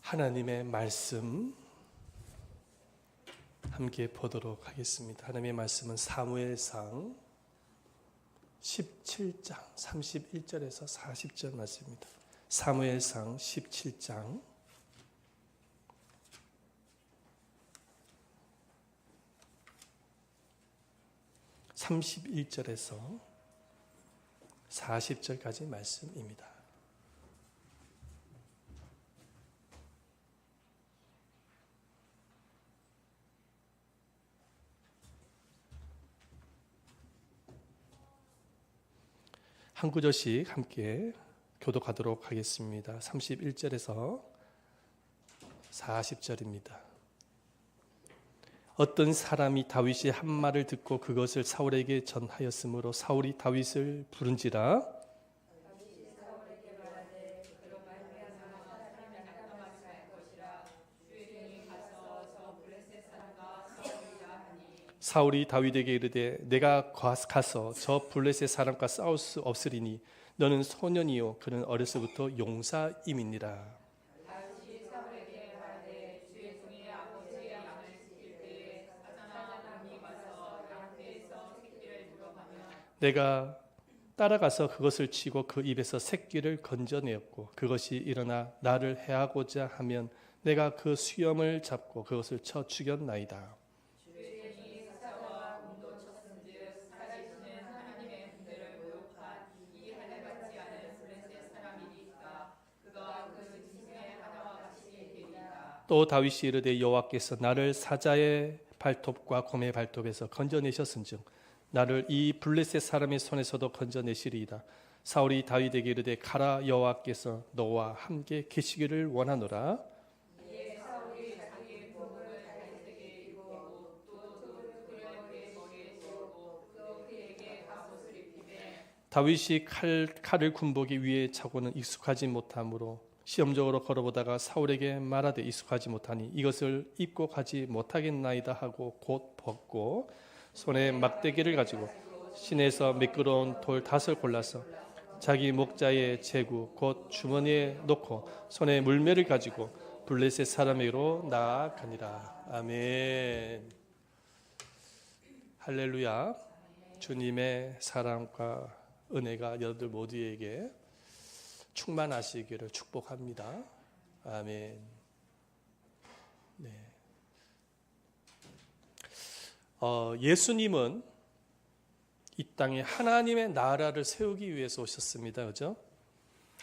하나님의 말씀 함께 보도록 하겠습니다. 하나님의 말씀은 사무엘상 17장 31절에서 40절 말씀입니다. 사무엘상 17장 31절에서 40절까지 말씀입니다. 한 구절씩 함께 교독하도록 하겠습니다. 31절에서 40절입니다. 어떤 사람이 다윗이 한 말을 듣고 그것을 사울에게 전하였으므로 사울이 다윗을 부른지라. 사울이 다윗에게 이르되 내가 가서 저 블레셋 사람과 싸울 수 없으리니 너는 소년이요 그는 어려서부터 용사임이니라. 내가 따라가서 그것을 치고 그 입에서 새끼를 건져내었고 그것이 일어나 나를 해하고자 하면 내가 그 수염을 잡고 그것을 쳐 죽였나이다. 또 다윗이 이르되 여호와께서 나를 사자의 발톱과 곰의 발톱에서 건져내셨은즉 나를 이 블레셋 사람의 손에서도 건져내시리이다. 사울이 다윗에게 이르되 가라, 여호와께서 너와 함께 계시기를 원하노라. 다윗이 칼을 군복이 위에 차고는 익숙하지 못하므로 시험적으로 걸어보다가 사울에게 말하되 익숙하지 못하니 이것을 입고 가지 못하겠나이다 하고 곧 벗고 손에 막대기를 가지고 시내에서 미끄러운 돌 5 골라서 자기 목자의 제구 곧 주머니에 넣고 손에 물매를 가지고 블레셋 사람에게로 나아가니라. 아멘. 할렐루야. 주님의 사랑과 은혜가 여러분들 모두에게 충만하시기를 축복합니다. 아멘. 네. 예수님은 이 땅에 하나님의 나라를 세우기 위해서 오셨습니다. 그죠?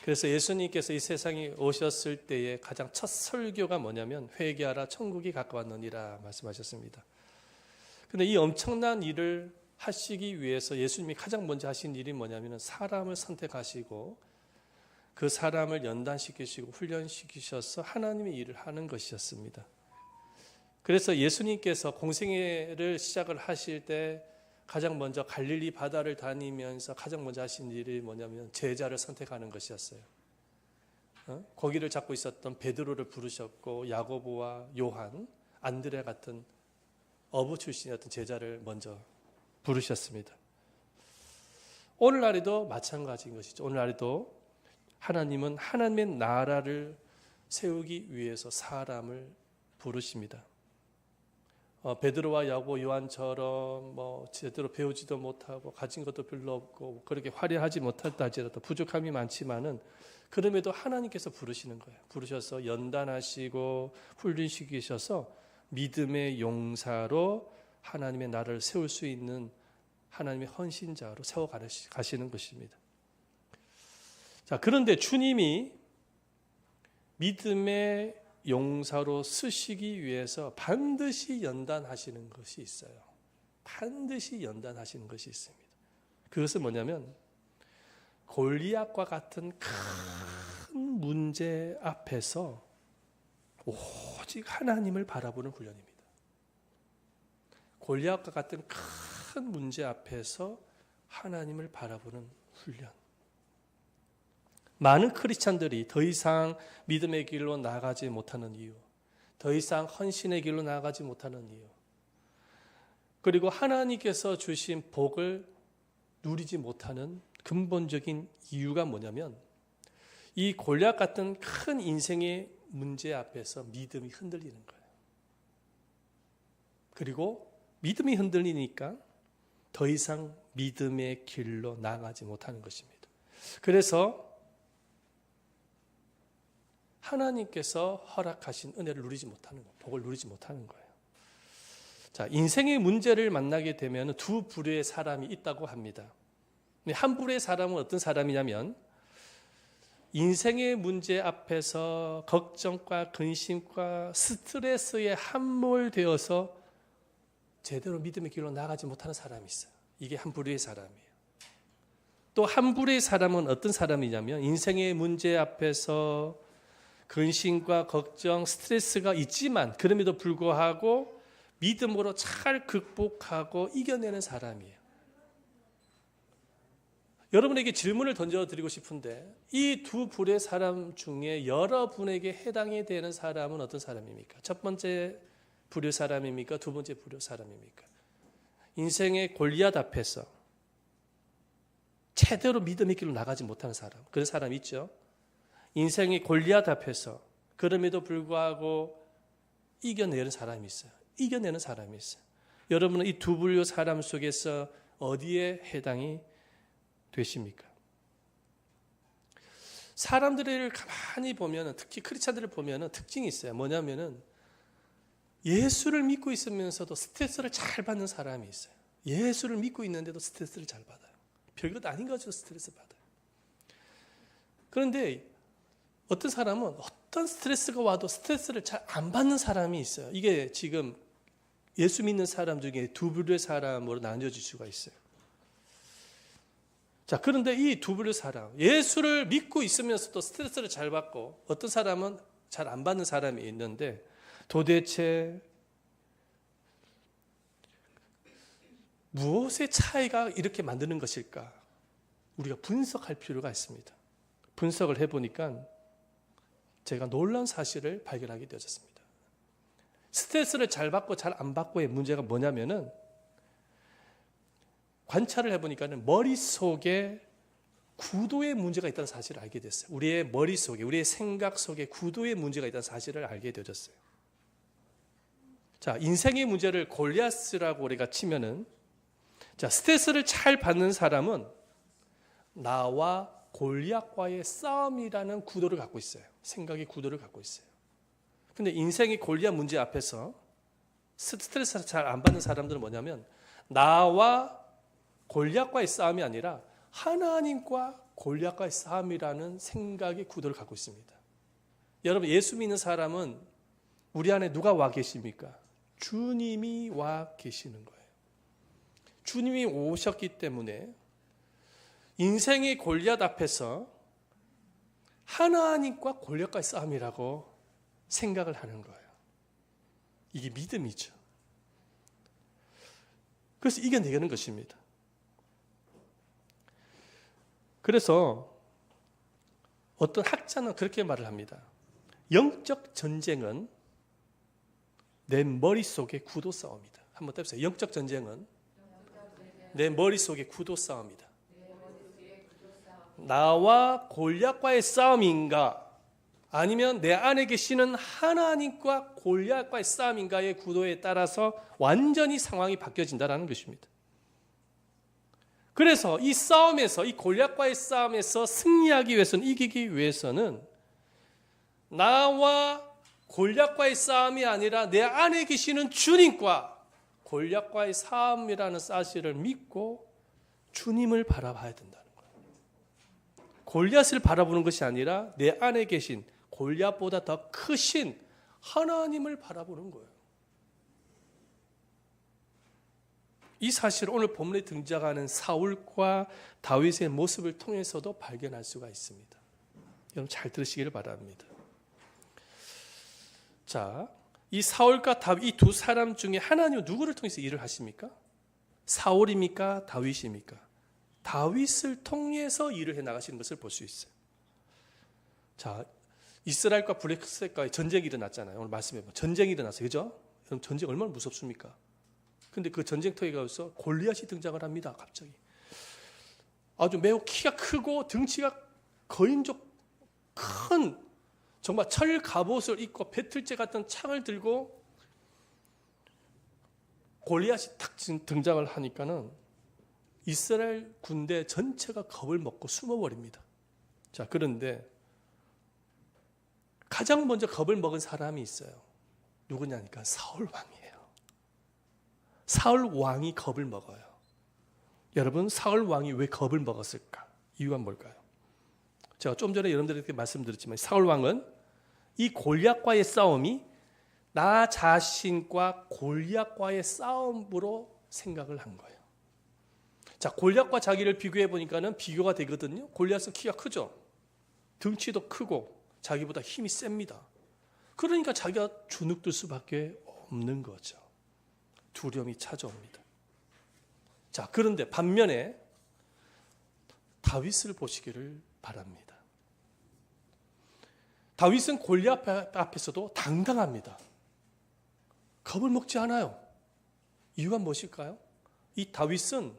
그래서 예수님께서 이 세상에 오셨을 때의 가장 첫 설교가 뭐냐면 회개하라 천국이 가까웠느니라 말씀하셨습니다. 근데 이 엄청난 일을 하시기 위해서 예수님이 가장 먼저 하신 일이 뭐냐면 사람을 선택하시고 그 사람을 연단시키시고 훈련시키셔서 하나님의 일을 하는 것이었습니다. 그래서 예수님께서 공생애를 시작을 하실 때 가장 먼저 갈릴리 바다를 다니면서 가장 먼저 하신 일이 뭐냐면 제자를 선택하는 것이었어요. 고기를 잡고 있었던 베드로를 부르셨고 야고보와 요한, 안드레 같은 어부 출신이었던 제자를 먼저 부르셨습니다. 오늘날에도 마찬가지인 것이죠. 오늘날에도 하나님은 하나님의 나라를 세우기 위해서 사람을 부르십니다. 베드로와 야고보, 요한처럼 제대로 배우지도 못하고 가진 것도 별로 없고 그렇게 화려하지 못했다 할지라도 부족함이 많지만은 그럼에도 하나님께서 부르시는 거예요. 부르셔서 연단하시고 훈련시키셔서 믿음의 용사로 하나님의 나라를 세울 수 있는 하나님의 헌신자로 세워 가시는 것입니다. 자, 그런데 주님이 믿음의 용사로 쓰시기 위해서 반드시 연단하시는 것이 있어요. 반드시 연단하시는 것이 있습니다. 그것은 뭐냐면 골리앗과 같은 큰 문제 앞에서 오직 하나님을 바라보는 훈련입니다. 골리앗과 같은 큰 문제 앞에서 하나님을 바라보는 훈련. 많은 크리스찬들이 더 이상 믿음의 길로 나아가지 못하는 이유, 더 이상 헌신의 길로 나아가지 못하는 이유, 그리고 하나님께서 주신 복을 누리지 못하는 근본적인 이유가 뭐냐면 이 골리앗 같은 큰 인생의 문제 앞에서 믿음이 흔들리는 거예요. 그리고 믿음이 흔들리니까 더 이상 믿음의 길로 나아가지 못하는 것입니다. 그래서 하나님께서 허락하신 은혜를 누리지 못하는 거예요. 복을 누리지 못하는 거예요. 자, 인생의 문제를 만나게 되면 두 부류의 사람이 있다고 합니다. 한 부류의 사람은 어떤 사람이냐면 인생의 문제 앞에서 걱정과 근심과 스트레스에 함몰되어서 제대로 믿음의 길로 나아가지 못하는 사람이 있어요. 이게 한 부류의 사람이에요. 또 한 부류의 사람은 어떤 사람이냐면 인생의 문제 앞에서 근심과 걱정, 스트레스가 있지만 그럼에도 불구하고 믿음으로 잘 극복하고 이겨내는 사람이에요. 여러분에게 질문을 던져드리고 싶은데 이 두 부류의 사람 중에 여러분에게 해당이 되는 사람은 어떤 사람입니까? 첫 번째 부류 사람입니까? 두 번째 부류 사람입니까? 인생의 골리앗 앞에서 제대로 믿음의 길로 나가지 못하는 사람, 그런 사람 있죠? 인생의 골리앗 앞에서 그럼에도 불구하고 이겨내는 사람이 있어요. 이겨내는 사람이 있어요. 여러분은 이 두 부류 사람 속에서 어디에 해당이 되십니까? 사람들을 가만히 보면, 특히 크리스찬들을 보면 특징이 있어요. 뭐냐면은 예수를 믿고 있으면서도 스트레스를 잘 받는 사람이 있어요. 예수를 믿고 있는데도 스트레스를 잘 받아요. 별것 아닌 것으로 스트레스 받아요. 그런데 어떤 사람은 어떤 스트레스가 와도 스트레스를 잘 안 받는 사람이 있어요. 이게 지금 예수 믿는 사람 중에 두 부류의 사람으로 나뉘어질 수가 있어요. 자, 그런데 이 두 부류의 사람, 예수를 믿고 있으면서도 스트레스를 잘 받고 어떤 사람은 잘 안 받는 사람이 있는데 도대체 무엇의 차이가 이렇게 만드는 것일까? 우리가 분석할 필요가 있습니다. 분석을 해보니까 제가 놀라운 사실을 발견하게 되었습니다. 스트레스를 잘 받고 잘 안 받고의 문제가 뭐냐면은 관찰을 해보니까는 머릿속에 구도의 문제가 있다는 사실을 알게 됐어요. 우리의 머릿속에, 우리의 생각 속에 구도의 문제가 있다는 사실을 알게 되었어요. 자, 인생의 문제를 골리앗이라고 우리가 치면은, 자, 스트레스를 잘 받는 사람은 나와 골리앗과의 싸움이라는 구도를 갖고 있어요. 생각의 구도를 갖고 있어요. 근데 인생의 골리앗 문제 앞에서 스트레스를 잘 안 받는 사람들은 뭐냐면 나와 골리앗과의 싸움이 아니라 하나님과 골리앗과의 싸움이라는 생각의 구도를 갖고 있습니다. 여러분, 예수 믿는 사람은 우리 안에 누가 와 계십니까? 주님이 와 계시는 거예요. 주님이 오셨기 때문에 인생의 골리앗 앞에서 하나님과 골리앗과의 싸움이라고 생각을 하는 거예요. 이게 믿음이죠. 그래서 이겨내는 것입니다. 그래서 어떤 학자는 그렇게 말을 합니다. 영적 전쟁은 내 머릿속의 구도 싸움이다. 한번 해보세요. 영적 전쟁은 내 머릿속의 구도 싸움이다. 나와 골리앗과의 싸움인가 아니면 내 안에 계시는 하나님과 골리앗과의 싸움인가의 구도에 따라서 완전히 상황이 바뀌어진다는 것입니다. 그래서 이 싸움에서, 이 골리앗과의 싸움에서 승리하기 위해서는, 이기기 위해서는 나와 골리앗과의 싸움이 아니라 내 안에 계시는 주님과 골리앗과의 싸움이라는 사실을 믿고 주님을 바라봐야 된다는 거예요. 골리앗을 바라보는 것이 아니라 내 안에 계신 골리앗보다 더 크신 하나님을 바라보는 거예요. 이 사실을 오늘 본문에 등장하는 사울과 다윗의 모습을 통해서도 발견할 수가 있습니다. 여러분 잘 들으시기를 바랍니다. 자, 이 사울과 다윗 이 두 사람 중에 하나님은 누구를 통해서 일을 하십니까? 사울입니까? 다윗입니까? 다윗을 통해서 일을 해나가시는 것을 볼 수 있어요. 자, 이스라엘과 블레셋과의 전쟁이 일어났잖아요. 오늘 말씀해보면 전쟁이 일어났어요. 그죠? 여러분 전쟁 얼마나 무섭습니까? 근데 그 전쟁터에 가서 골리앗이 등장을 합니다. 갑자기. 아주 매우 키가 크고 등치가 거인족 큰 정말 철 갑옷을 입고 배틀제 같은 창을 들고 골리앗이 탁 등장을 하니까는 이스라엘 군대 전체가 겁을 먹고 숨어버립니다. 자, 그런데 가장 먼저 겁을 먹은 사람이 있어요. 누구냐니까 사울 왕이에요. 사울 왕이 겁을 먹어요. 여러분, 사울 왕이 왜 겁을 먹었을까? 이유가 뭘까요? 제가 좀 전에 여러분들에게 말씀드렸지만 사울 왕은 이 골리앗과의 싸움이 나 자신과 골리앗과의 싸움으로 생각을 한 거예요. 자, 골리앗과 자기를 비교해 보니까는 비교가 되거든요. 골리앗은 키가 크죠. 등치도 크고 자기보다 힘이 셉니다. 그러니까 자기가 주눅들 수밖에 없는 거죠. 두려움이 찾아옵니다. 자, 그런데 반면에 다윗을 보시기를 바랍니다. 다윗은 골리앗 앞에서도 당당합니다. 겁을 먹지 않아요. 이유가 무엇일까요? 이 다윗은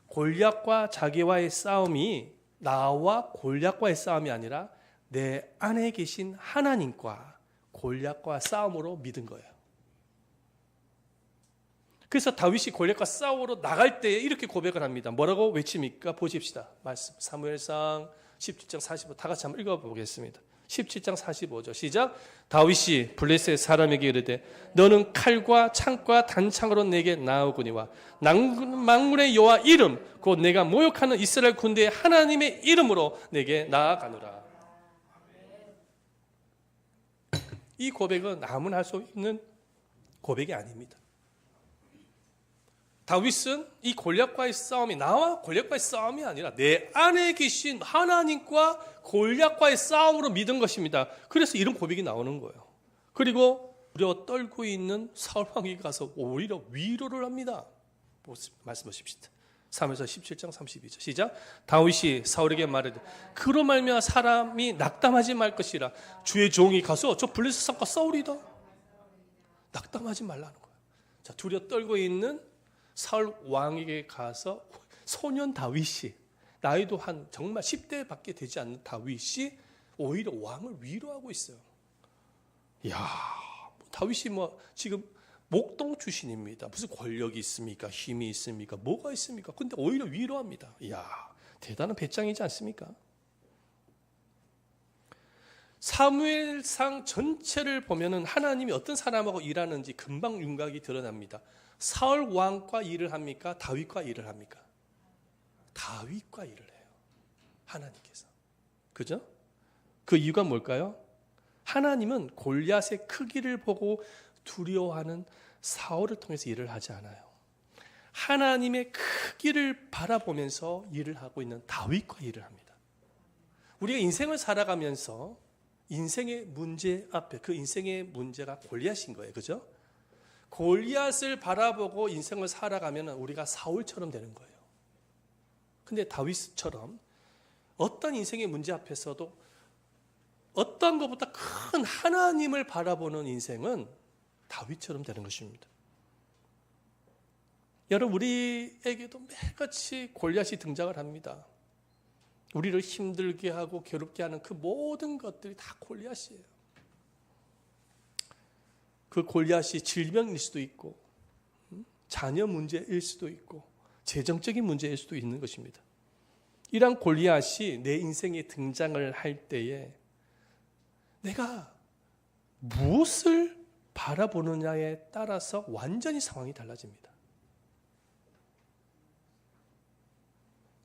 골리앗과 자기와의 싸움이 나와 골리앗과의 싸움이 아니라 내 안에 계신 하나님과 골리앗과 싸움으로 믿은 거예요. 그래서 다윗이 골리앗과 싸우러 나갈 때에 이렇게 고백을 합니다. 뭐라고 외칩니까? 보십시다. 말씀 사무엘상 17장 45 다 같이 한번 읽어보겠습니다. 17장 45절 시작. 다윗이 블레셋 사람에게 이르되 너는 칼과 창과 단창으로 내게 나오거니와 만군의 여호와 이름 곧 내가 모욕하는 이스라엘 군대의 하나님의 이름으로 내게 나아가노라. 이 고백은 아무나 할 수 있는 고백이 아닙니다. 다윗은 이 골리앗과의 싸움이 나와 골리앗과의 싸움이 아니라 내 안에 계신 하나님과 골리앗과의 싸움으로 믿은 것입니다. 그래서 이런 고백이 나오는 거예요. 그리고 두려워 떨고 있는 사울 왕에게 가서 오히려 위로를 합니다. 말씀하십시다. 사무엘상 17장 32절 시작. 다윗이 사울에게 말하되 그로 말미암아 사람이 낙담하지 말 것이라 주의 종이 가서 저 블레셋 사람과 싸우리다. 낙담하지 말라는 거예요. 자, 두려워 떨고 있는 사울 왕에게 가서 소년 다윗이 나이도 한 정말 10대밖에 되지 않는 다윗이 오히려 왕을 위로하고 있어요. 이야, 다윗이 지금 목동 출신입니다. 무슨 권력이 있습니까? 힘이 있습니까? 뭐가 있습니까? 근데 오히려 위로합니다. 이야, 대단한 배짱이지 않습니까? 사무엘상 전체를 보면은 하나님이 어떤 사람하고 일하는지 금방 윤곽이 드러납니다. 사울 왕과 일을 합니까? 다윗과 일을 합니까? 다윗과 일을 해요. 하나님께서. 그죠? 그 이유가 뭘까요? 하나님은 골리앗의 크기를 보고 두려워하는 사울을 통해서 일을 하지 않아요. 하나님의 크기를 바라보면서 일을 하고 있는 다윗과 일을 합니다. 우리가 인생을 살아가면서 인생의 문제 앞에 그 인생의 문제가 골리앗인 거예요. 그죠? 골리앗을 바라보고 인생을 살아가면 우리가 사울처럼 되는 거예요. 근데 다윗처럼 어떤 인생의 문제 앞에서도 어떤 것보다 큰 하나님을 바라보는 인생은 다윗처럼 되는 것입니다. 여러분, 우리에게도 매일같이 골리앗이 등장을 합니다. 우리를 힘들게 하고 괴롭게 하는 그 모든 것들이 다 골리앗이에요. 그 골리앗이 질병일 수도 있고 자녀 문제일 수도 있고 재정적인 문제일 수도 있는 것입니다. 이러한 골리앗이 내 인생에 등장을 할 때에 내가 무엇을 바라보느냐에 따라서 완전히 상황이 달라집니다.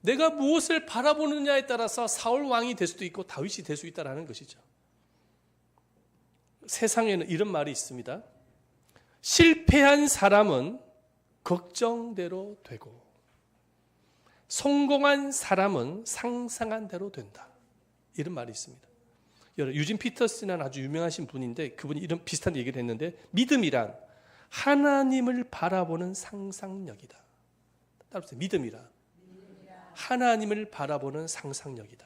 내가 무엇을 바라보느냐에 따라서 사울 왕이 될 수도 있고 다윗이 될 수 있다는 것이죠. 세상에는 이런 말이 있습니다. 실패한 사람은 걱정대로 되고 성공한 사람은 상상한 대로 된다. 이런 말이 있습니다. 유진 피터슨이라는 아주 유명하신 분인데 그분이 이런 비슷한 얘기를 했는데 믿음이란 하나님을 바라보는 상상력이다. 따라서 믿음이란 하나님을 바라보는 상상력이다.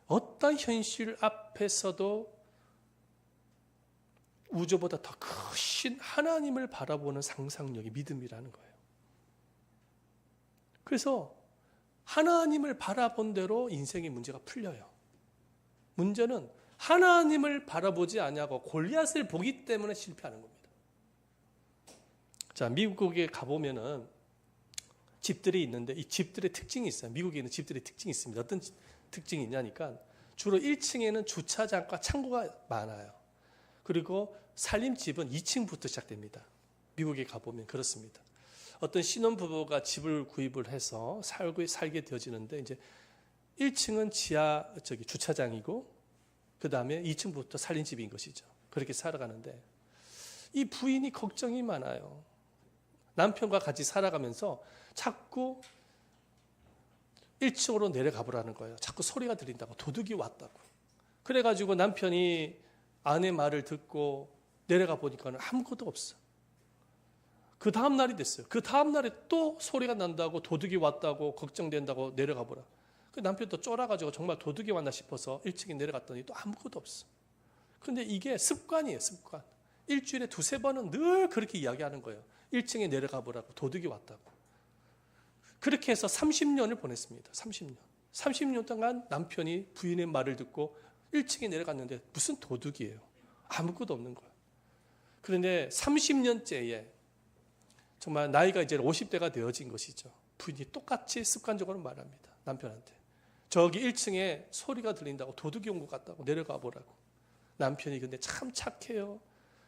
어떤 현실 앞에서도 우주보다 더 크신 하나님을 바라보는 상상력이 믿음이라는 거예요. 그래서 하나님을 바라본 대로 인생의 문제가 풀려요. 문제는 하나님을 바라보지 아니하고 골리앗을 보기 때문에 실패하는 겁니다. 자, 미국에 가보면은 집들이 있는데 이 집들의 특징이 있어요. 미국에 있는 집들의 특징이 있습니다. 어떤 특징이 있냐니까 주로 1층에는 주차장과 창고가 많아요. 그리고 살림집은 2층부터 시작됩니다. 미국에 가보면 그렇습니다. 어떤 신혼부부가 집을 구입을 해서 살게 되어지는데 이제 1층은 지하 주차장이고 그 다음에 2층부터 살림집인 것이죠. 그렇게 살아가는데 이 부인이 걱정이 많아요. 남편과 같이 살아가면서 자꾸 1층으로 내려가 보라는 거예요. 자꾸 소리가 들린다고, 도둑이 왔다고. 그래가지고 남편이 아내 말을 듣고 내려가 보니까는 아무것도 없어. 그 다음 날이 됐어요. 그 다음 날에 또 소리가 난다고, 도둑이 왔다고, 걱정된다고 내려가 보라. 그 남편도 쫄아가지고 정말 도둑이 왔나 싶어서 1층에 내려갔더니 또 아무것도 없어. 근데 이게 습관이에요, 습관. 일주일에 2-3번은 늘 그렇게 이야기하는 거예요. 1층에 내려가 보라고, 도둑이 왔다고. 그렇게 해서 30년을 보냈습니다. 30년. 30년 동안 남편이 부인의 말을 듣고 1층에 내려갔는데 무슨 도둑이에요. 아무것도 없는 거예요. 그런데 30년째에 정말 나이가 이제 50대가 되어진 것이죠. 부인이 똑같이 습관적으로 말합니다. 남편한테. 저기 1층에 소리가 들린다고, 도둑이 온 것 같다고, 내려가 보라고. 남편이 근데 참 착해요.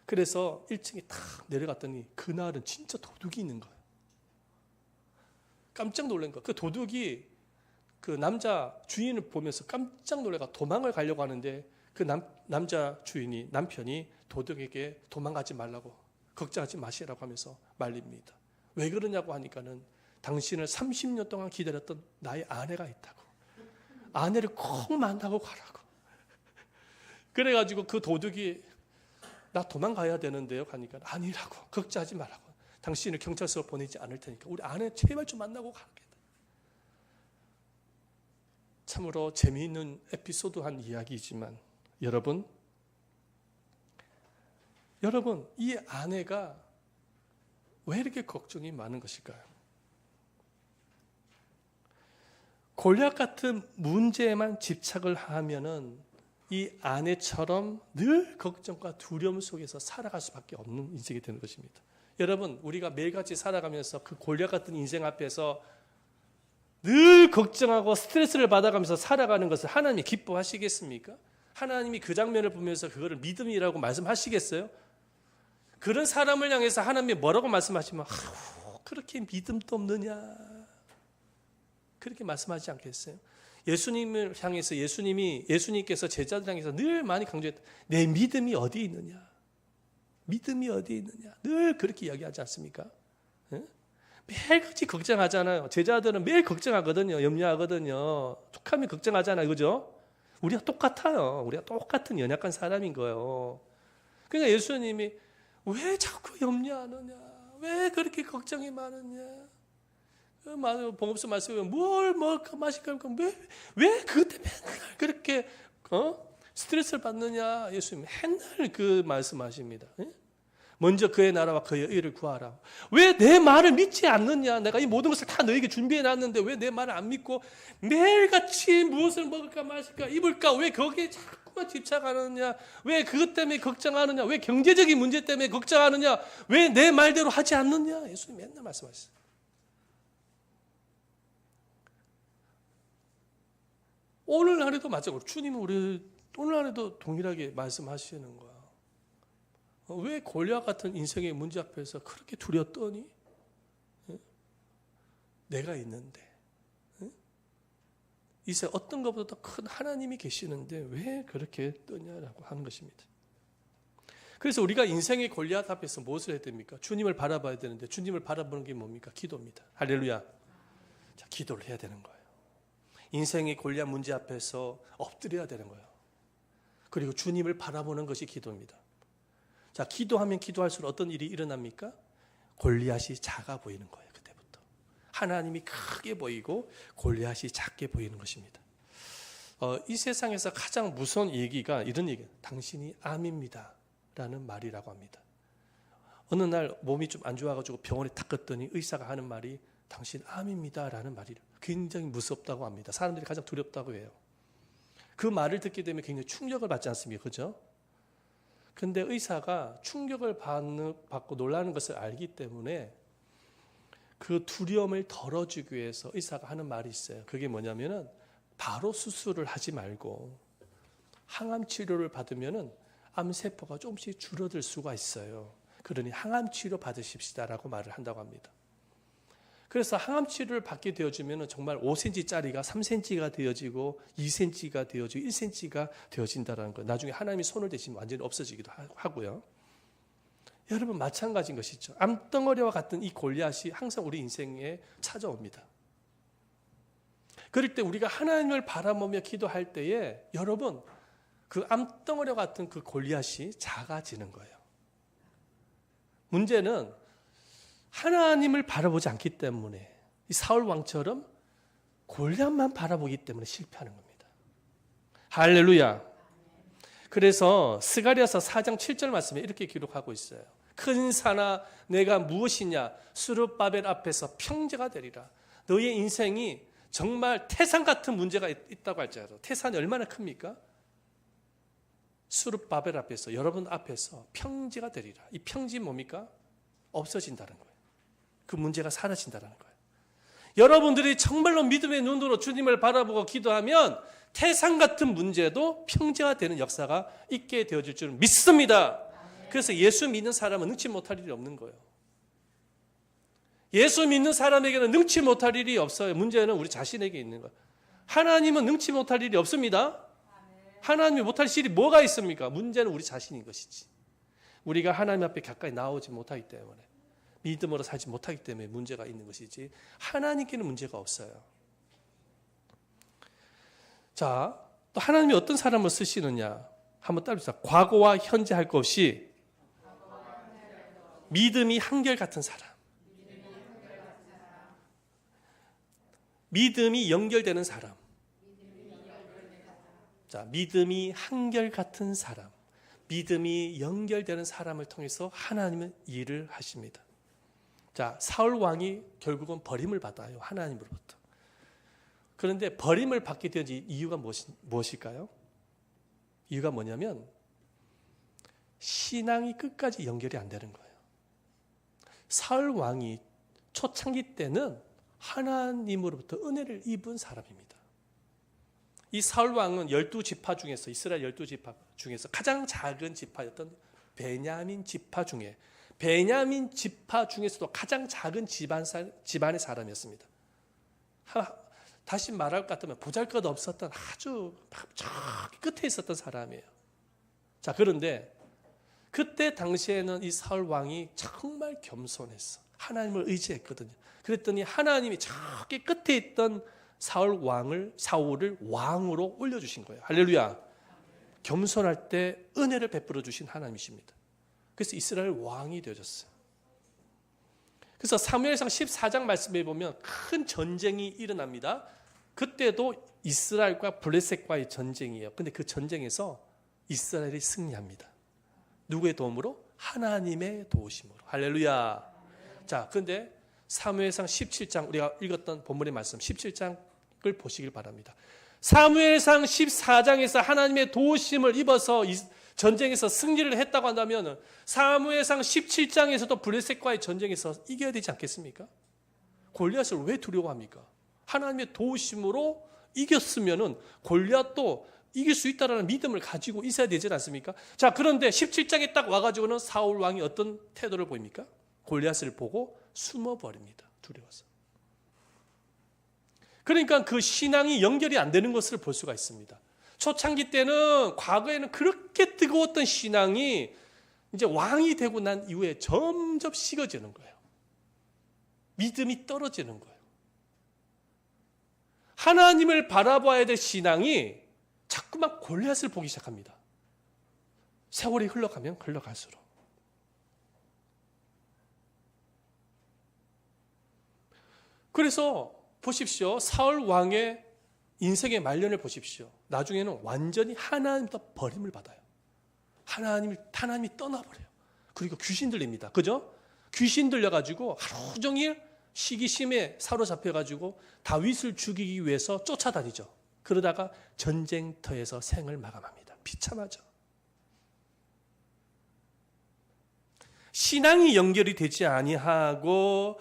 그래서 1층에 탁 내려갔더니 그날은 진짜 도둑이 있는 거예요. 깜짝 놀란 거예요. 그 도둑이 그 남자 주인을 보면서 깜짝 놀라가 도망을 가려고 하는데 그 남자 주인이, 남편이 도둑에게 도망가지 말라고, 걱정하지 마시라고 하면서 말립니다. 왜 그러냐고 하니까는 당신을 30년 동안 기다렸던 나의 아내가 있다고. 아내를 꼭 만나고 가라고. 그래가지고 그 도둑이 나 도망가야 되는데요 하니까 아니라고, 걱정하지 말라고. 당신을 경찰서로 보내지 않을 테니까 우리 아내 제발 좀 만나고 가게. 참으로 재미있는 에피소드한 이야기이지만 여러분 이 아내가 왜 이렇게 걱정이 많은 것일까요? 골리앗 같은 문제에만 집착을 하면은 이 아내처럼 늘 걱정과 두려움 속에서 살아갈 수밖에 없는 인생이 되는 것입니다. 여러분, 우리가 매일같이 살아가면서 그 골리앗 같은 인생 앞에서 늘 걱정하고 스트레스를 받아가면서 살아가는 것을 하나님이 기뻐하시겠습니까? 하나님이 그 장면을 보면서 그거를 믿음이라고 말씀하시겠어요? 그런 사람을 향해서 하나님이 뭐라고 말씀하시면 그렇게 믿음도 없느냐, 그렇게 말씀하지 않겠어요? 예수님을 향해서 예수님께서 제자들 향해서 늘 많이 강조했다. 내 믿음이 어디 있느냐, 믿음이 어디 있느냐, 늘 그렇게 이야기하지 않습니까? 응? 매일같이 걱정하잖아요. 제자들은 매일 걱정하거든요. 염려하거든요. 툭하면 걱정하잖아요. 그죠? 우리가 똑같아요. 우리가 똑같은 연약한 사람인 거예요. 그러니까 예수님이 왜 자꾸 염려하느냐, 왜 그렇게 걱정이 많으냐, 봉업소 말씀에 뭘 먹을까 마실까, 왜 그때 맨날 그렇게 스트레스를 받느냐. 예수님이 맨날 그 말씀하십니다. 먼저 그의 나라와 그의 의를 구하라. 왜 내 말을 믿지 않느냐? 내가 이 모든 것을 다 너에게 준비해 놨는데 왜 내 말을 안 믿고 매일같이 무엇을 먹을까 마실까 입을까, 왜 거기에 자꾸만 집착하느냐? 왜 그것 때문에 걱정하느냐? 왜 경제적인 문제 때문에 걱정하느냐? 왜 내 말대로 하지 않느냐? 예수님 맨날 말씀하셨어요. 오늘날에도 마찬가지로 주님은 우리 오늘날에도 동일하게 말씀하시는 거야. 왜 골리앗 같은 인생의 문제 앞에서 그렇게 두렵더니? 내가 있는데, 이 세상 어떤 것보다 더 큰 하나님이 계시는데 왜 그렇게 떠냐라고 하는 것입니다. 그래서 우리가 인생의 골리앗 앞에서 무엇을 해야 됩니까? 주님을 바라봐야 되는데 주님을 바라보는 게 뭡니까? 기도입니다. 할렐루야. 자, 기도를 해야 되는 거예요. 인생의 골리앗 문제 앞에서 엎드려야 되는 거예요. 그리고 주님을 바라보는 것이 기도입니다. 자, 기도하면 기도할수록 어떤 일이 일어납니까? 골리앗이 작아 보이는 거예요. 그때부터 하나님이 크게 보이고 골리앗이 작게 보이는 것입니다. 이 세상에서 가장 무서운 얘기가 이런 얘기예요. 당신이 암입니다 라는 말이라고 합니다. 어느 날 몸이 좀 안 좋아가지고 병원에 탁 갔더니 의사가 하는 말이 당신 암입니다 라는 말이에요. 굉장히 무섭다고 합니다. 사람들이 가장 두렵다고 해요. 그 말을 듣게 되면 굉장히 충격을 받지 않습니까? 그죠? 근데 의사가 충격을 받고 놀라는 것을 알기 때문에 그 두려움을 덜어주기 위해서 의사가 하는 말이 있어요. 그게 뭐냐면은 바로 수술을 하지 말고 항암 치료를 받으면은 암세포가 조금씩 줄어들 수가 있어요. 그러니 항암 치료 받으십시다라고 말을 한다고 합니다. 그래서 항암 치료를 받게 되어지면 정말 5cm짜리가 3cm가 되어지고 2cm가 되어지고 1cm가 되어진다는 거예요. 나중에 하나님이 손을 대시면 완전히 없어지기도 하고요. 여러분 마찬가지인 것이죠. 암덩어리와 같은 이 골리앗이 항상 우리 인생에 찾아옵니다. 그럴 때 우리가 하나님을 바라보며 기도할 때에 여러분 그 암덩어리와 같은 그 골리앗이 작아지는 거예요. 문제는 하나님을 바라보지 않기 때문에 이 사울 왕처럼 골리앗만 바라보기 때문에 실패하는 겁니다. 할렐루야. 그래서 스가랴서 4장 7절 말씀에 이렇게 기록하고 있어요. 큰 산아 내가 무엇이냐 스룹바벨 앞에서 평지가 되리라. 너의 인생이 정말 태산 같은 문제가 있다고 할지라도 태산이 얼마나 큽니까? 스룹바벨 앞에서 여러분 앞에서 평지가 되리라. 이 평지 뭡니까? 없어진다는 거예요. 그 문제가 사라진다는 거예요. 여러분들이 정말로 믿음의 눈으로 주님을 바라보고 기도하면 태산 같은 문제도 평지가 되는 역사가 있게 되어질 줄 믿습니다. 그래서 예수 믿는 사람은 능치 못할 일이 없는 거예요. 예수 믿는 사람에게는 능치 못할 일이 없어요. 문제는 우리 자신에게 있는 거예요. 하나님은 능치 못할 일이 없습니다. 하나님이 못할 일이 뭐가 있습니까? 문제는 우리 자신인 것이지. 우리가 하나님 앞에 가까이 나오지 못하기 때문에 믿음으로 살지 못하기 때문에 문제가 있는 것이지 하나님께는 문제가 없어요. 자, 또 하나님이 어떤 사람을 쓰시느냐 한번 따라합시다. 과거와 현재 할 것 없이 믿음이 한결같은 사람, 믿음이 연결되는 사람. 자, 믿음이 한결같은 사람, 믿음이 연결되는 사람을 통해서 하나님은 일을 하십니다. 자, 사울 왕이 결국은 버림을 받아요. 하나님으로부터. 그런데 버림을 받게 된 이유가 무엇일까요? 이유가 뭐냐면 신앙이 끝까지 연결이 안 되는 거예요. 사울 왕이 초창기 때는 하나님으로부터 은혜를 입은 사람입니다. 이 사울 왕은 12지파 중에서 이스라엘 12지파 중에서 가장 작은 지파였던 베냐민 지파 중에서도 가장 작은 집안의 사람이었습니다. 다시 말할 것 같으면 보잘것 없었던 아주 저 끝에 있었던 사람이에요. 자, 그런데 그때 당시에는 이 사울 왕이 정말 겸손했어. 하나님을 의지했거든요. 그랬더니 하나님이 저기 끝에 있던 사울을 왕으로 올려주신 거예요. 할렐루야. 겸손할 때 은혜를 베풀어 주신 하나님이십니다. 그래서 이스라엘 왕이 되어졌어요. 그래서 사무엘상 14장 말씀에 보면 큰 전쟁이 일어납니다. 그때도 이스라엘과 블레셋과의 전쟁이에요. 근데 그 전쟁에서 이스라엘이 승리합니다. 누구의 도움으로? 하나님의 도우심으로. 할렐루야. 자, 그런데 사무엘상 17장 우리가 읽었던 본문의 말씀 17장을 보시길 바랍니다. 사무엘상 14장에서 하나님의 도우심을 입어서 전쟁에서 승리를 했다고 한다면 사무엘상 17장에서도 블레셋과의 전쟁에서 이겨야 되지 않겠습니까? 골리앗을 왜 두려워합니까? 하나님의 도우심으로 이겼으면 골리앗도 이길 수 있다는 믿음을 가지고 있어야 되지 않습니까? 자, 그런데 17장에 딱 와가지고는 사울 왕이 어떤 태도를 보입니까? 골리앗을 보고 숨어버립니다. 두려워서. 그러니까 그 신앙이 연결이 안 되는 것을 볼 수가 있습니다. 초창기 때는 과거에는 그렇게 뜨거웠던 신앙이 이제 왕이 되고 난 이후에 점점 식어지는 거예요. 믿음이 떨어지는 거예요. 하나님을 바라봐야 될 신앙이 자꾸만 골리앗을 보기 시작합니다. 세월이 흘러가면 흘러갈수록. 그래서 보십시오. 사울 왕의 인생의 말년을 보십시오. 나중에는 완전히 하나님부터 버림을 받아요. 하나님이 떠나버려요. 그리고 귀신 들립니다. 그죠? 귀신 들려가지고 하루 종일 시기심에 사로잡혀가지고 다윗을 죽이기 위해서 쫓아다니죠. 그러다가 전쟁터에서 생을 마감합니다. 비참하죠. 신앙이 연결이 되지 아니하고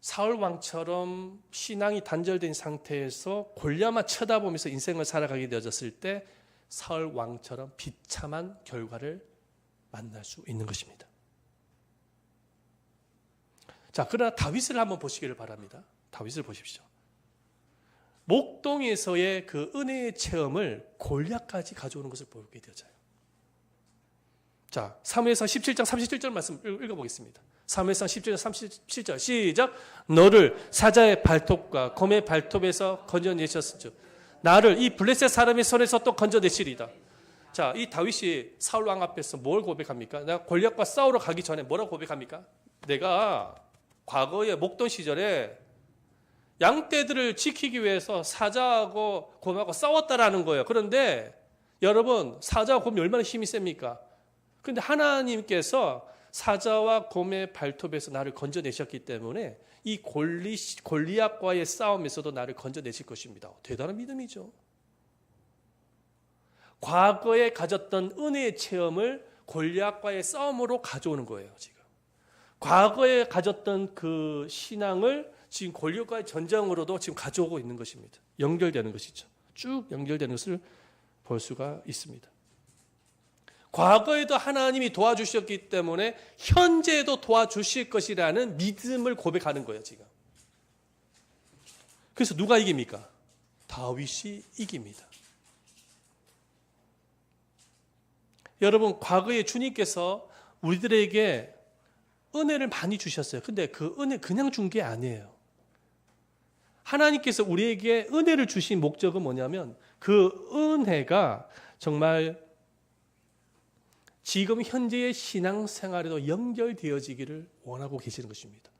사울 왕처럼 신앙이 단절된 상태에서 골리앗만 쳐다보면서 인생을 살아가게 되어졌을 때 사울 왕처럼 비참한 결과를 만날 수 있는 것입니다. 자, 그러나 다윗을 한번 보시기를 바랍니다. 다윗을 보십시오. 목동에서의 그 은혜의 체험을 골리앗까지 가져오는 것을 보게 되어져요. 자, 사무엘상 17장 37절 말씀 읽어보겠습니다. 사무엘상 17장 37절 시작. 너를 사자의 발톱과 곰의 발톱에서 건져내셨으즉 나를 이 블레셋 사람의 손에서 또 건져내시리다. 자, 이 다윗이 사울 왕 앞에서 뭘 고백합니까? 내가 골리앗과 싸우러 가기 전에 뭐라고 고백합니까? 내가 과거에 목동 시절에 양떼들을 지키기 위해서 사자하고 곰하고 싸웠다라는 거예요. 그런데 여러분, 사자와 곰이 얼마나 힘이 셉니까? 그런데 하나님께서 사자와 곰의 발톱에서 나를 건져내셨기 때문에 이 골리앗과의 싸움에서도 나를 건져내실 것입니다. 대단한 믿음이죠. 과거에 가졌던 은혜의 체험을 골리앗과의 싸움으로 가져오는 거예요. 지금 과거에 가졌던 그 신앙을 지금 골리앗과의 전쟁으로도 지금 가져오고 있는 것입니다. 연결되는 것이죠. 쭉 연결되는 것을 볼 수가 있습니다. 과거에도 하나님이 도와주셨기 때문에 현재에도 도와주실 것이라는 믿음을 고백하는 거예요, 지금. 그래서 누가 이깁니까? 다윗이 이깁니다. 여러분, 과거에 주님께서 우리들에게 은혜를 많이 주셨어요. 근데 그 은혜 그냥 준 게 아니에요. 하나님께서 우리에게 은혜를 주신 목적은 뭐냐면 그 은혜가 정말 지금 현재의 신앙생활에도 연결되어지기를 원하고 계시는 것입니다.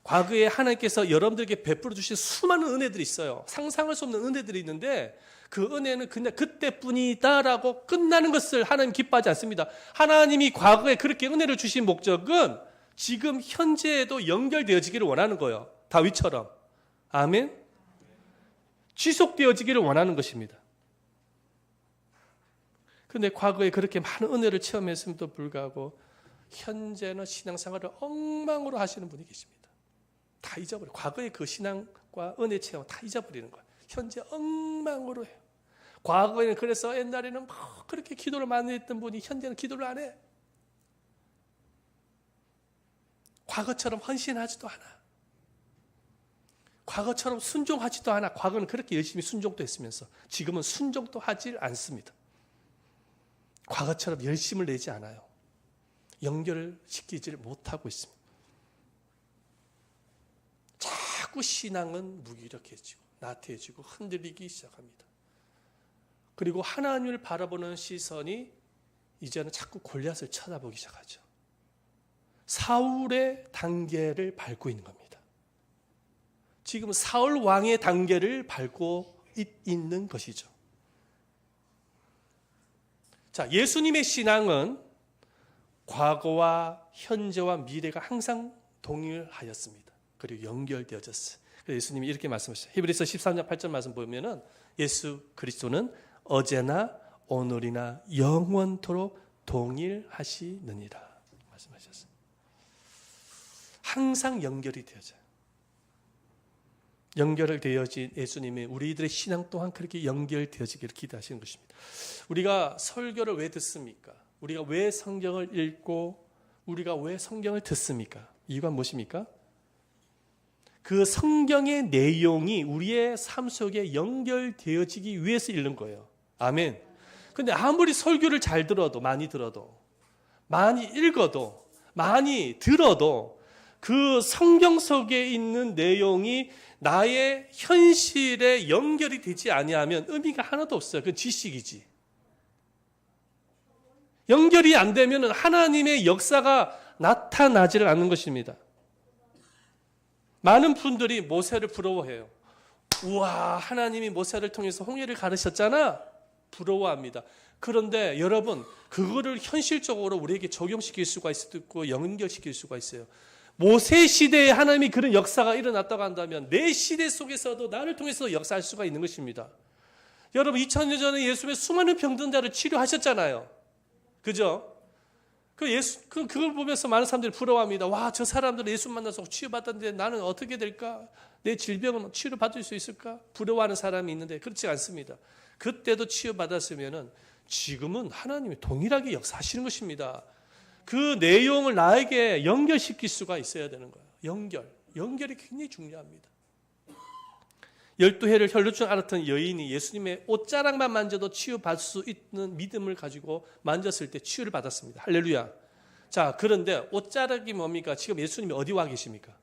과거에 하나님께서 여러분들에게 베풀어 주신 수많은 은혜들이 있어요. 상상할 수 없는 은혜들이 있는데 그 은혜는 그냥 그때뿐이다라고 끝나는 것을 하나님 기뻐하지 않습니다. 하나님이 과거에 그렇게 은혜를 주신 목적은 지금 현재에도 연결되어지기를 원하는 거예요. 다윗처럼. 아멘. 지속되어지기를 원하는 것입니다. 그런데 과거에 그렇게 많은 은혜를 체험했음에도 불구하고 현재는 신앙생활을 엉망으로 하시는 분이 계십니다. 다 잊어버려요. 과거의 그 신앙과 은혜 체험 다 잊어버리는 거예요. 현재 엉망으로 해요. 과거에는 그래서 옛날에는 막 그렇게 기도를 많이 했던 분이 현재는 기도를 안 해. 과거처럼 헌신하지도 않아. 과거처럼 순종하지도 않아. 과거는 그렇게 열심히 순종도 했으면서 지금은 순종도 하지 않습니다. 과거처럼 열심을 내지 않아요. 연결을 시키지를 못하고 있습니다. 자꾸 신앙은 무기력해지고 나태해지고 흔들리기 시작합니다. 그리고 하나님을 바라보는 시선이 이제는 자꾸 골리앗을 쳐다보기 시작하죠. 사울의 단계를 밟고 있는 겁니다. 지금 사울 왕의 단계를 밟고 있는 것이죠. 자, 예수님의 신앙은 과거와 현재와 미래가 항상 동일하였습니다. 그리고 연결되어졌어요. 그래서 예수님이 이렇게 말씀하셨어요. 히브리서 13장 8절 말씀 보면은 예수 그리스도는 어제나 오늘이나 영원토록 동일하시느니라 말씀하셨어요. 항상 연결이 되어져요. 연결되어진 예수님이 우리들의 신앙 또한 그렇게 연결되어지기를 기대하시는 것입니다. 우리가 설교를 왜 듣습니까? 우리가 왜 성경을 읽고 우리가 왜 성경을 듣습니까? 이유가 무엇입니까? 그 성경의 내용이 우리의 삶 속에 연결되어지기 위해서 읽는 거예요. 아멘. 근데 아무리 설교를 잘 들어도 많이 읽어도 많이 들어도 그 성경 속에 있는 내용이 나의 현실에 연결이 되지 아니하면 의미가 하나도 없어요. 그건 지식이지. 연결이 안 되면 하나님의 역사가 나타나지를 않는 것입니다. 많은 분들이 모세를 부러워해요. 우와, 하나님이 모세를 통해서 홍해를 가르쳤잖아. 부러워합니다. 그런데 여러분, 그거를 현실적으로 우리에게 적용시킬 수가 있고 연결시킬 수가 있어요. 모세 시대에 하나님이 그런 역사가 일어났다고 한다면 내 시대 속에서도 나를 통해서 역사할 수가 있는 것입니다. 여러분 2000년 전에 예수님의 수많은 병든 자를 치료하셨잖아요. 그죠? 그걸 보면서 많은 사람들이 부러워합니다. 와, 저 사람들은 예수 만나서 치유받았는데 나는 어떻게 될까? 내 질병은 치료받을 수 있을까? 부러워하는 사람이 있는데 그렇지 않습니다. 그때도 치유받았으면은 지금은 하나님이 동일하게 역사하시는 것입니다. 그 내용을 나에게 연결시킬 수가 있어야 되는 거예요. 연결이 굉장히 중요합니다. 12해를 혈루증 앓았던 여인이 예수님의 옷자락만 만져도 치유받을 수 있는 믿음을 가지고 만졌을 때 치유를 받았습니다. 할렐루야. 자, 그런데 옷자락이 뭡니까? 지금 예수님이 어디 와 계십니까?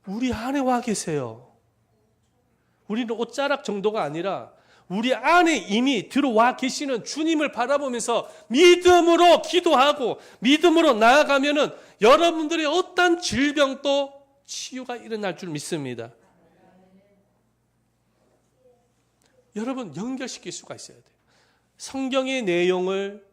우리 안에 와 계세요. 우리는 옷자락 정도가 아니라 우리 안에 이미 들어와 계시는 주님을 바라보면서 믿음으로 기도하고 믿음으로 나아가면은 여러분들의 어떤 질병도 치유가 일어날 줄 믿습니다. 여러분 연결시킬 수가 있어야 돼요. 성경의 내용을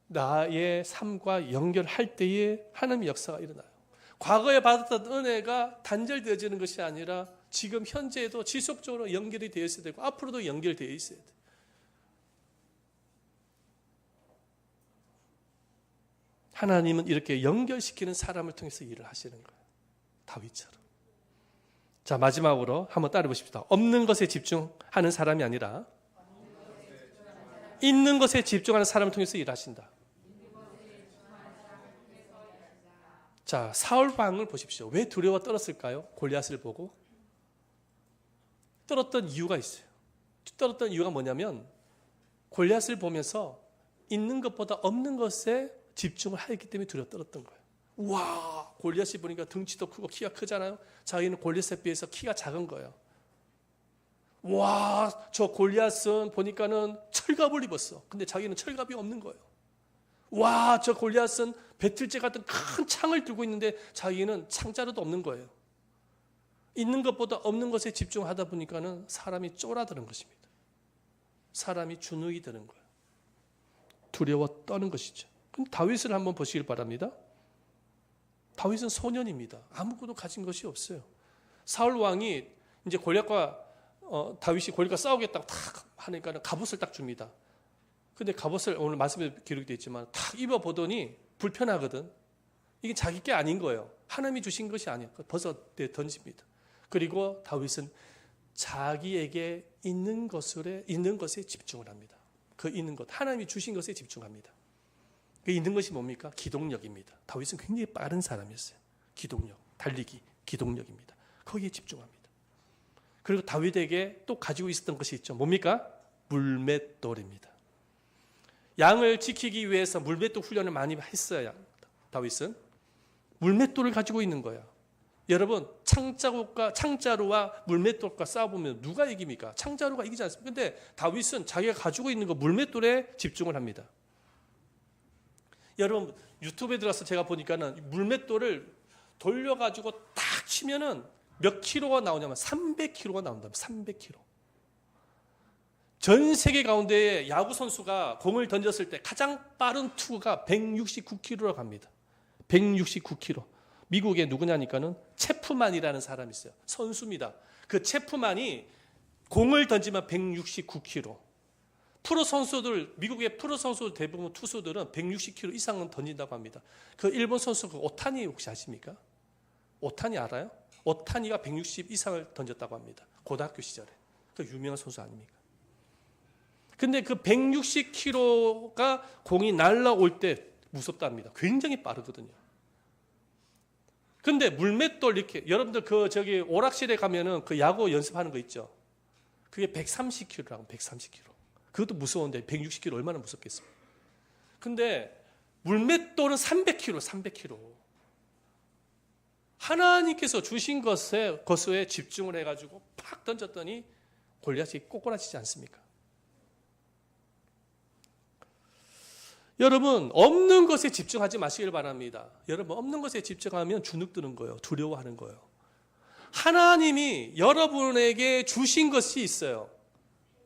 나의 삶과 연결할 때에 하나님의 역사가 일어나요. 과거에 받았던 은혜가 단절되어지는 것이 아니라 지금 현재에도 지속적으로 연결이 되어 있어야 되고 앞으로도 연결되어 있어야 돼요. 하나님은 이렇게 연결시키는 사람을 통해서 일을 하시는 거예요. 다윗처럼. 자, 마지막으로 한번 따라 보십시다. 없는 것에 집중하는 사람이 아니라 있는 것에 집중하는 사람을 통해서 일하신다. 자, 사울 왕을 보십시오. 왜 두려워 떨었을까요? 골리앗을 보고 떨었던 이유가 있어요. 떨었던 이유가 뭐냐면 골리앗을 보면서 있는 것보다 없는 것에 집중을 하였기 때문에 두려워 떨었던 거예요. 와, 골리앗이 보니까 덩치도 크고 키가 크잖아요. 자기는 골리앗에 비해서 키가 작은 거예요. 와, 저 골리앗은 보니까는 철갑을 입었어. 근데 자기는 철갑이 없는 거예요. 와, 저 골리앗은 배틀제 같은 큰 창을 들고 있는데 자기는 창자루도 없는 거예요. 있는 것보다 없는 것에 집중하다 보니까는 사람이 쫄아드는 것입니다. 사람이 주눅이 드는 거예요. 두려워 떠는 것이죠. 그럼 다윗을 한번 보시길 바랍니다. 다윗은 소년입니다. 아무것도 가진 것이 없어요. 사울 왕이 이제 골리앗과 다윗이 골리앗과 싸우겠다고 탁 하니까 갑옷을 딱 줍니다. 근데 갑옷을 오늘 말씀에 기록되어 있지만 탁 입어보더니 불편하거든. 이게 자기 게 아닌 거예요. 하나님이 주신 것이 아니에요. 벗어 던집니다. 그리고 다윗은 자기에게 있는 것에 집중을 합니다. 그 있는 것, 하나님이 주신 것에 집중합니다. 그 있는 것이 뭡니까? 기동력입니다. 다윗은 굉장히 빠른 사람이었어요. 기동력, 달리기, 기동력입니다. 거기에 집중합니다. 그리고 다윗에게 또 가지고 있었던 것이 있죠. 뭡니까? 물맷돌입니다. 양을 지키기 위해서 물맷돌 훈련을 많이 했어요. 다윗은 물맷돌을 가지고 있는 거예요. 여러분, 창자루와 물맷돌과 싸워보면 누가 이깁니까? 창자루가 이기지 않습니까? 근데 다윗은 자기가 가지고 있는 거 물맷돌에 집중을 합니다. 여러분, 유튜브에 들어가서 제가 보니까는 물맷돌을 돌려가지고 딱 치면은 몇 킬로가 나오냐면 300킬로가 나온답니다. 300킬로. 전 세계 가운데 야구 선수가 공을 던졌을 때 가장 빠른 투구가 169킬로로 갑니다. 169킬로. 미국에 누구냐니까는 체프만이라는 사람이 있어요. 선수입니다. 그 체프만이 공을 던지면 169킬로. 프로 선수들, 미국의 프로 선수 대부분 투수들은 160킬로 이상은 던진다고 합니다. 그 일본 선수 그 오타니 혹시 아십니까? 오타니 알아요? 오타니가 160 이상을 던졌다고 합니다. 고등학교 시절에. 그 유명한 선수 아닙니까? 근데 그 160킬로가 공이 날라올 때 무섭답니다. 굉장히 빠르거든요. 근데 물맷돌 이렇게 여러분들 저기 오락실에 가면은 그 야구 연습하는 거 있죠. 그게 130킬로라고 130킬로. 그것도 무서운데 160킬로 얼마나 무섭겠어요. 근데 물맷돌은 300킬로, 300킬로. 하나님께서 주신 것에 집중을 해가지고 팍 던졌더니 골리앗이 꼬꾸라지지 않습니까? 여러분, 없는 것에 집중하지 마시길 바랍니다. 여러분, 없는 것에 집중하면 주눅 드는 거예요. 두려워하는 거예요. 하나님이 여러분에게 주신 것이 있어요.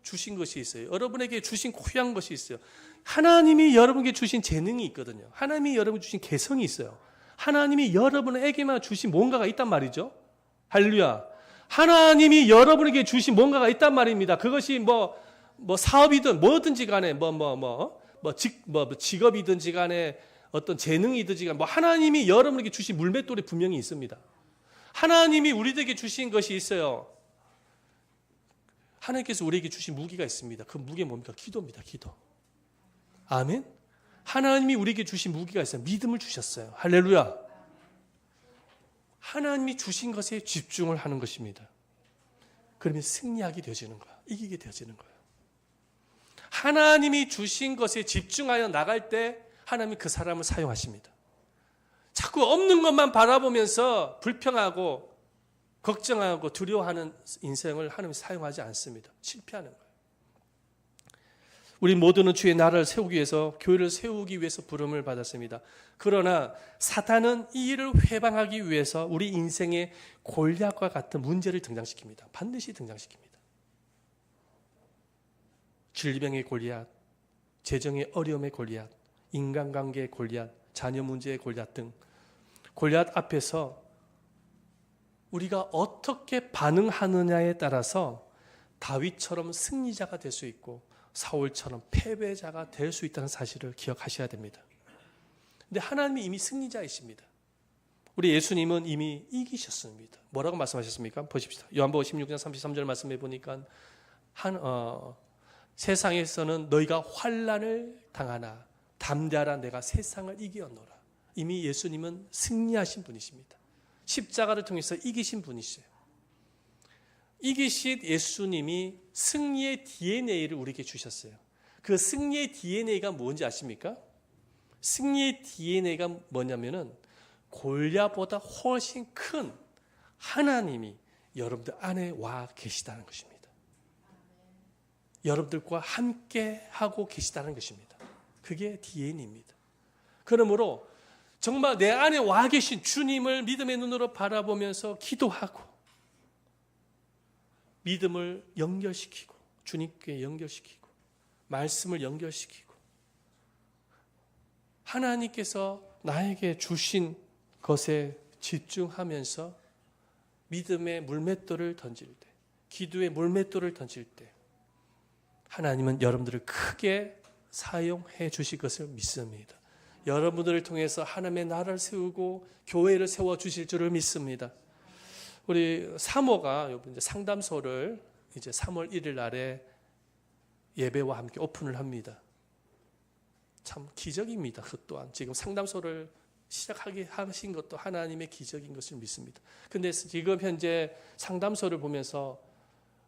주신 것이 있어요. 여러분에게 주신 고유한 것이 있어요. 하나님이 여러분에게 주신 재능이 있거든요. 하나님이 여러분에게 주신 개성이 있어요. 하나님이 여러분에게만 주신 뭔가가 있단 말이죠. 할렐루야. 하나님이 여러분에게 주신 뭔가가 있단 말입니다. 그것이 뭐 사업이든 뭐든지 간에 직업이든지 간에 어떤 재능이든지 간에 뭐 하나님이 여러분에게 주신 물맷돌이 분명히 있습니다. 하나님이 우리에게 주신 것이 있어요. 하나님께서 우리에게 주신 무기가 있습니다. 그 무기가 뭡니까? 기도입니다. 기도. 아멘. 하나님이 우리에게 주신 무기가 있어요. 믿음을 주셨어요. 할렐루야. 하나님이 주신 것에 집중을 하는 것입니다. 그러면 승리하게 되어지는 거야. 이기게 되어지는 거예요. 하나님이 주신 것에 집중하여 나갈 때 하나님이 그 사람을 사용하십니다. 자꾸 없는 것만 바라보면서 불평하고 걱정하고 두려워하는 인생을 하나님이 사용하지 않습니다. 실패하는 거예요. 우리 모두는 주의 나라를 세우기 위해서, 교회를 세우기 위해서 부름을 받았습니다. 그러나 사탄은 이 일을 회방하기 위해서 우리 인생에 골리앗과 같은 문제를 등장시킵니다. 반드시 등장시킵니다. 질병의 골리앗, 재정의 어려움의 골리앗, 인간관계의 골리앗, 자녀 문제의 골리앗 등 골리앗 앞에서 우리가 어떻게 반응하느냐에 따라서 다윗처럼 승리자가 될 수 있고 사울처럼 패배자가 될 수 있다는 사실을 기억하셔야 됩니다. 근데 하나님이 이미 승리자이십니다. 우리 예수님은 이미 이기셨습니다. 뭐라고 말씀하셨습니까? 보십시다. 요한복음 16장 33절 말씀해 보니까 세상에서는 너희가 환난을 당하나 담대하라, 내가 세상을 이기었노라. 이미 예수님은 승리하신 분이십니다. 십자가를 통해서 이기신 분이세요. 이기신 예수님이 승리의 DNA를 우리에게 주셨어요. 그 승리의 DNA가 뭔지 아십니까? 승리의 DNA가 뭐냐면은 골리앗보다 훨씬 큰 하나님이 여러분들 안에 와 계시다는 것입니다. 여러분들과 함께 하고 계시다는 것입니다. 그게 DNA입니다. 그러므로 정말 내 안에 와 계신 주님을 믿음의 눈으로 바라보면서 기도하고 믿음을 연결시키고 주님께 연결시키고 말씀을 연결시키고 하나님께서 나에게 주신 것에 집중하면서 믿음의 물맷돌을 던질 때, 기도의 물맷돌을 던질 때 하나님은 여러분들을 크게 사용해 주실 것을 믿습니다. 여러분들을 통해서 하나님의 나라를 세우고 교회를 세워 주실 줄을 믿습니다. 우리 사모가 이제 상담소를 이제 3월 1일 날에 예배와 함께 오픈을 합니다. 참 기적입니다. 그 또한 지금 상담소를 시작하게 하신 것도 하나님의 기적인 것을 믿습니다. 근데 지금 현재 상담소를 보면서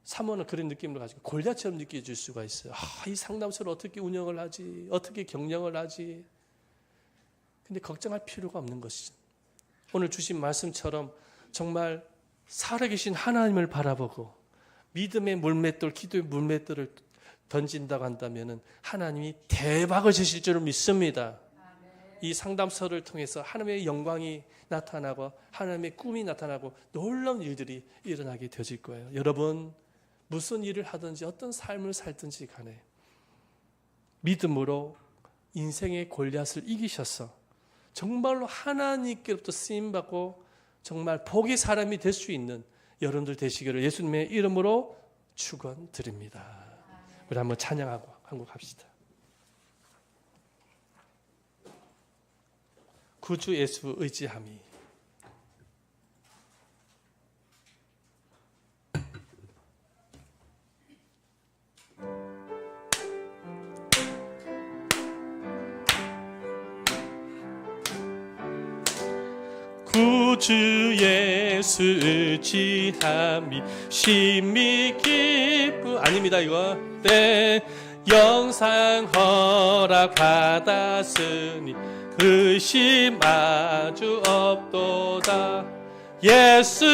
사모는 그런 느낌을 가지고 골리앗처럼 느껴질 수가 있어요. 이 상담소를 어떻게 운영을 하지? 어떻게 경영을 하지? 근데 걱정할 필요가 없는 것이죠. 오늘 주신 말씀처럼 정말 살아계신 하나님을 바라보고 믿음의 물맷돌, 기도의 물맷돌을 던진다고 한다면 하나님이 대박을 주실 줄을 믿습니다. 이 상담소를 통해서 하나님의 영광이 나타나고 하나님의 꿈이 나타나고 놀라운 일들이 일어나게 되어질 거예요. 여러분, 무슨 일을 하든지 어떤 삶을 살든지 간에 믿음으로 인생의 골리앗을 이기셔서 정말로 하나님께로부터 쓰임받고 정말 복의 사람이 될 수 있는 여러분들 되시기를 예수님의 이름으로 축원드립니다. 우리 한번 찬양하고 한 곡 합시다. 구주 예수 의지함이. 구주 예수 의지함이 심히 기쁨 아닙니다. 이거 영상 허락 받았으니 의심 아주 없도다. 예수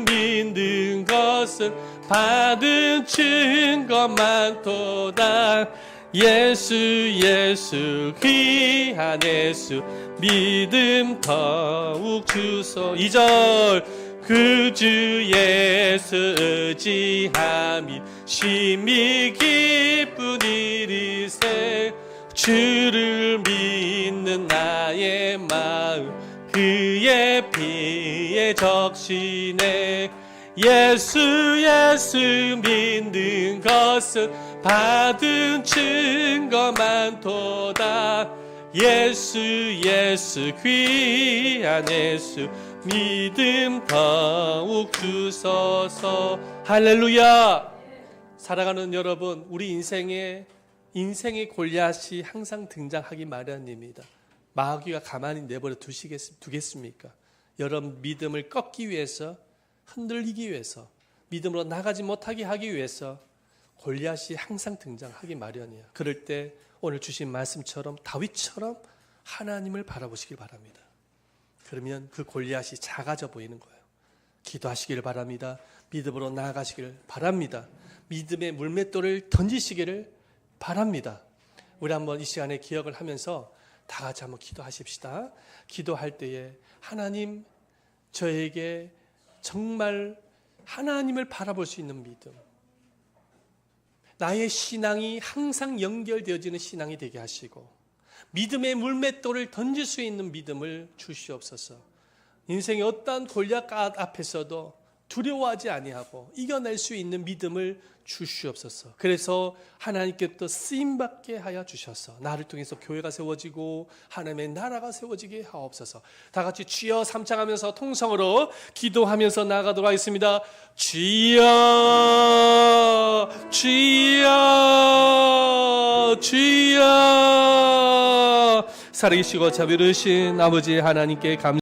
믿는 것은 받은 증거 많도다. 예수 귀한 예수 믿음 더욱 주소. 2절 그 주 예수 의지함이 심히 기쁜 일이세. 주를 믿는 나의 마음 그의 피에 적시네. 예수 예수 믿는 것은 받은 증거만 도다. 예수 예수 귀한 예수 믿음 더욱 주소서. 할렐루야. 살아가는 여러분, 우리 인생의 골리앗이 항상 등장하기 마련입니다. 마귀가 가만히 내버려 두겠습니까? 여러분 믿음을 꺾기 위해서, 흔들리기 위해서, 믿음으로 나가지 못하게 하기 위해서 골리앗이 항상 등장하기 마련이에요. 그럴 때 오늘 주신 말씀처럼 다윗처럼 하나님을 바라보시길 바랍니다. 그러면 그 골리앗이 작아져 보이는 거예요. 기도하시길 바랍니다. 믿음으로 나아가시길 바랍니다. 믿음의 물맷돌을 던지시기를 바랍니다. 우리 한번 이 시간에 기억을 하면서 다 같이 한번 기도하십시다. 기도할 때에 하나님, 저에게 정말 하나님을 바라볼 수 있는 믿음, 나의 신앙이 항상 연결되어지는 신앙이 되게 하시고 믿음의 물맷돌을 던질 수 있는 믿음을 주시옵소서. 인생의 어떠한 골리앗 앞에서도 두려워하지 아니하고 이겨낼 수 있는 믿음을 주시옵소서. 그래서 하나님께부터 쓰임받게 하여 주셔서 나를 통해서 교회가 세워지고 하나님의 나라가 세워지게 하옵소서. 다 같이 주여 삼창하면서 통성으로 기도하면서 나아가도록 하겠습니다. 주여 주여 주여. 살아계시고 자비로우신 아버지 하나님께 감사합니다.